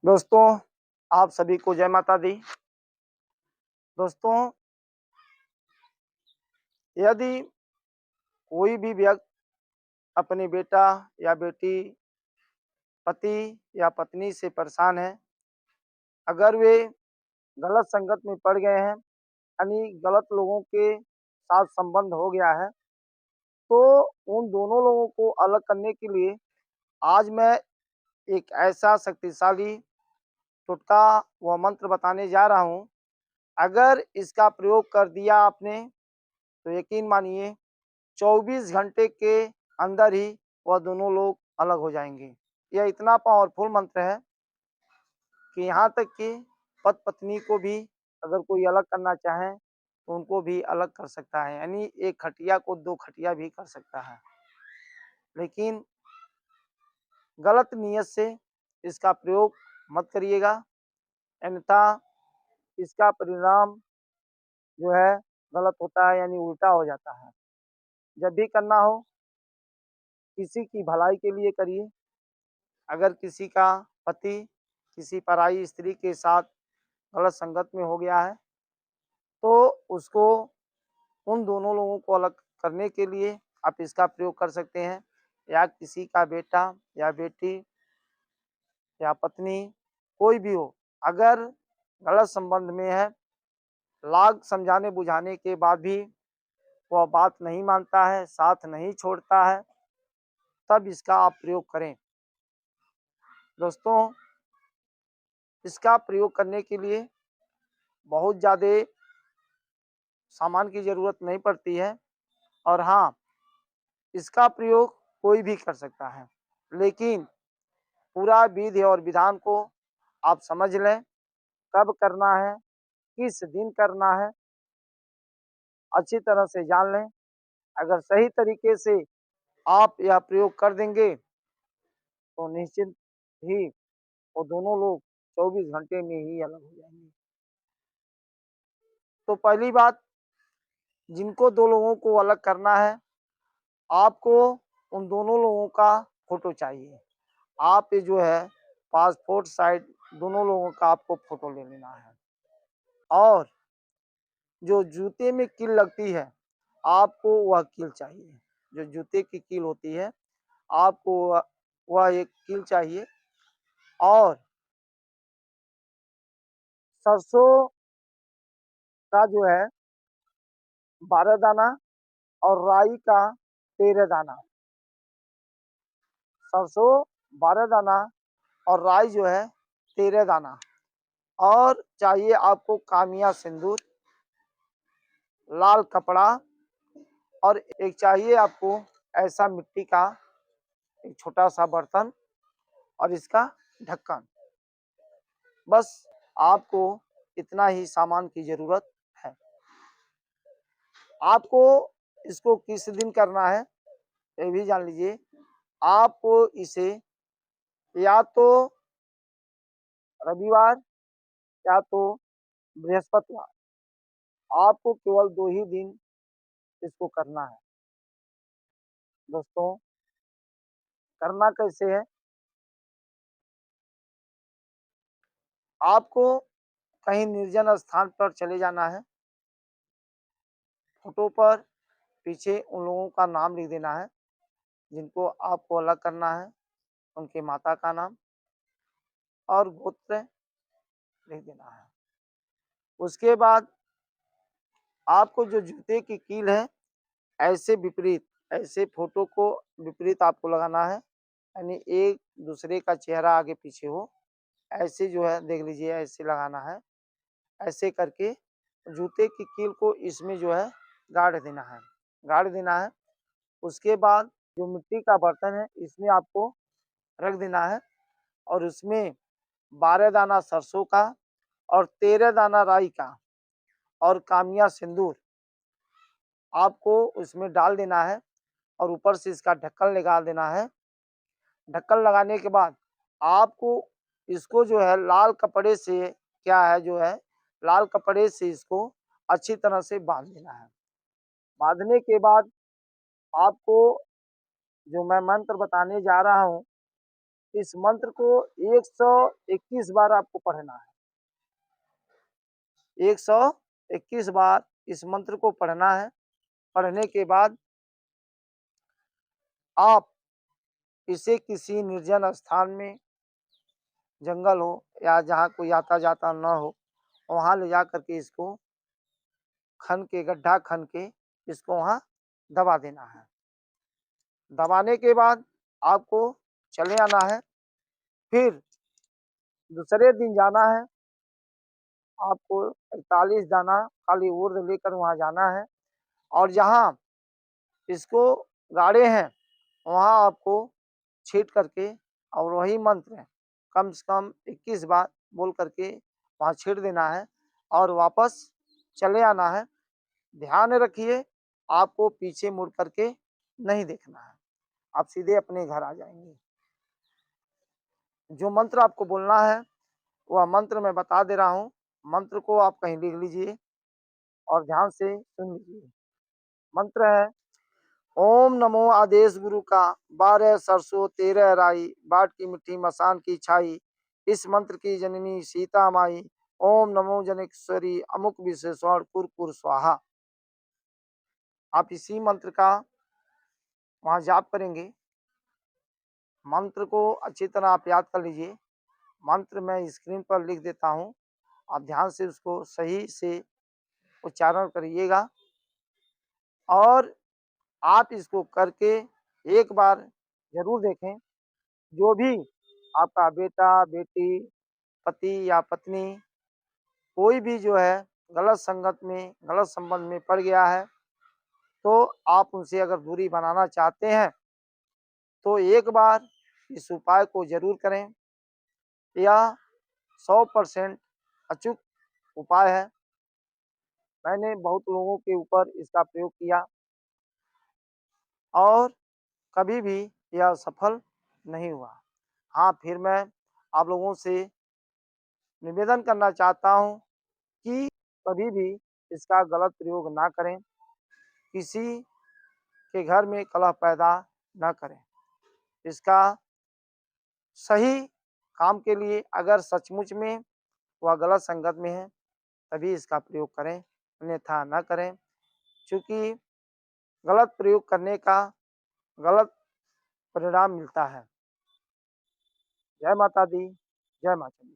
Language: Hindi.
दोस्तों, आप सभी को जय माता दी। दोस्तों, यदि कोई भी व्यक्ति अपने बेटा या बेटी, पति या पत्नी से परेशान है, अगर वे गलत संगत में पड़ गए हैं, यानी गलत लोगों के साथ संबंध हो गया है, तो उन दोनों लोगों को अलग करने के लिए आज मैं एक ऐसा शक्तिशाली टोटका व मंत्र बताने जा रहा हूँ। अगर इसका प्रयोग कर दिया आपने, तो यकीन मानिए 24 घंटे के अंदर ही वह दोनों लोग अलग हो जाएंगे। यह इतना पावरफुल मंत्र है कि यहाँ तक कि पति पत्नी को भी अगर कोई अलग करना चाहे तो उनको भी अलग कर सकता है, यानी एक खटिया को दो खटिया भी कर सकता है। लेकिन गलत नीयत से इसका प्रयोग मत करिएगा, अन्यथा इसका परिणाम जो है गलत होता है, यानी उल्टा हो जाता है। जब भी करना हो किसी की भलाई के लिए करिए। अगर किसी का पति किसी पराई स्त्री के साथ गलत संगत में हो गया है, तो उसको उन दोनों लोगों को अलग करने के लिए आप इसका प्रयोग कर सकते हैं। या किसी का बेटा या बेटी या पत्नी कोई भी हो, अगर गलत संबंध में है, लाख समझाने बुझाने के बाद भी वह बात नहीं मानता है, साथ नहीं छोड़ता है, तब इसका आप प्रयोग करें। दोस्तों, इसका प्रयोग करने के लिए बहुत ज़्यादा सामान की ज़रूरत नहीं पड़ती है, और हाँ, इसका प्रयोग कोई भी कर सकता है, लेकिन पूरा विधि और विधान को आप समझ लें। कब करना है, किस दिन करना है, अच्छी तरह से जान लें। अगर सही तरीके से आप यह प्रयोग कर देंगे तो निश्चित ही वो दोनों लोग 24 घंटे में ही अलग हो जाएंगे। तो पहली बात, जिनको दो लोगों को अलग करना है, आपको उन दोनों लोगों का फोटो चाहिए। आप ये जो है पासपोर्ट साइज दोनों लोगों का आपको फोटो ले लेना है, और जो जूते में कील लगती है आपको वह कील चाहिए। जो जूते की कील होती है आपको वह एक कील चाहिए, और सरसों का जो है 12 दाना और राई का 13 दाना। सरसों 12 दाना और राई जो है 13 दाना। और चाहिए आपको कामिया सिंदूर, लाल कपड़ा, और एक चाहिए आपको ऐसा मिट्टी का एक छोटा सा बर्तन और इसका ढक्कन। बस आपको इतना ही सामान की जरूरत है। आपको इसको किस दिन करना है ये भी जान लीजिए। आपको इसे या तो रविवार या तो बृहस्पतिवार, आपको केवल 2 ही दिन इसको करना है। दोस्तों, करना कैसे है, आपको कहीं निर्जन स्थान पर चले जाना है। फोटो पर पीछे उन लोगों का नाम लिख देना है जिनको आपको अलग करना है, उनके माता का नाम और गोत्र लिख देना है। उसके बाद आपको जो जूते की कील है, ऐसे विपरीत, ऐसे फोटो को विपरीत आपको लगाना है, यानी एक दूसरे का चेहरा आगे पीछे हो, ऐसे जो है देख लीजिए, ऐसे लगाना है। ऐसे करके जूते की कील को इसमें जो है गाड़ देना है, गाड़ देना है। उसके बाद जो मिट्टी का बर्तन है इसमें आपको रख देना है, और उसमें 12 दाना सरसों का और 13 दाना राई का और कामिया सिंदूर आपको उसमें डाल देना है, और ऊपर से इसका ढक्कन लगा देना है। ढक्कन लगाने के बाद आपको इसको जो है लाल कपड़े से, क्या है जो है लाल कपड़े से इसको अच्छी तरह से बांध देना है। बांधने के बाद आपको जो मैं मंत्र बताने जा रहा हूँ इस मंत्र को 121 बार आपको पढ़ना है। 121 बार इस मंत्र को पढ़ना है। पढ़ने के बाद आप इसे किसी निर्जन स्थान में, जंगल हो या जहाँ कोई आता-जाता न हो, वहाँ ले जा कर के इसको गड्ढा खन के इसको वहाँ दबा देना है। दबाने के बाद आपको चले आना है। फिर दूसरे दिन जाना है। आपको 41 दाना खाली उर्द लेकर वहाँ जाना है और जहाँ इसको गाड़े हैं, वहाँ आपको छींट करके और वही मंत्र कम से कम 21 बार बोल करके वहाँ छींट देना है और वापस चले आना है। ध्यान रखिए, आपको पीछे मुड़ करके नहीं देखना है, आप सीधे अपने घर आ जाएंगे। जो मंत्र आपको बोलना है वह मंत्र मैं बता दे रहा हूँ। मंत्र को आप कहीं लिख लीजिए और ध्यान से सुन लीजिए। मंत्र है, ओम नमो आदेश गुरु का 12 सरसों 13 राई, बाट की मिट्टी मसान की छाई, इस मंत्र की जननी सीता माई, ओम नमो जनेश्वरी अमुक विशेषण कुरकुर स्वाहा। आप इसी मंत्र का वहां जाप करेंगे। मंत्र को अच्छी तरह आप याद कर लीजिए। मंत्र मैं स्क्रीन पर लिख देता हूँ, आप ध्यान से उसको सही से उच्चारण करिएगा और आप इसको करके एक बार जरूर देखें। जो भी आपका बेटा, बेटी, पति या पत्नी कोई भी जो है गलत संगत में, गलत संबंध में पड़ गया है, तो आप उनसे अगर दूरी बनाना चाहते हैं तो एक बार इस उपाय को जरूर करें। यह 100% अचूक उपाय है। मैंने बहुत लोगों के ऊपर इसका प्रयोग किया और कभी भी यह सफल नहीं हुआ। हाँ, फिर मैं आप लोगों से निवेदन करना चाहता हूँ कि कभी भी इसका गलत प्रयोग ना करें, किसी के घर में कलह पैदा ना करें। इसका सही काम के लिए अगर सचमुच में वह गलत संगत में है तभी इसका प्रयोग करें, अन्यथा ना करें, क्योंकि गलत प्रयोग करने का गलत परिणाम मिलता है। जय माता दी, जय माता दी।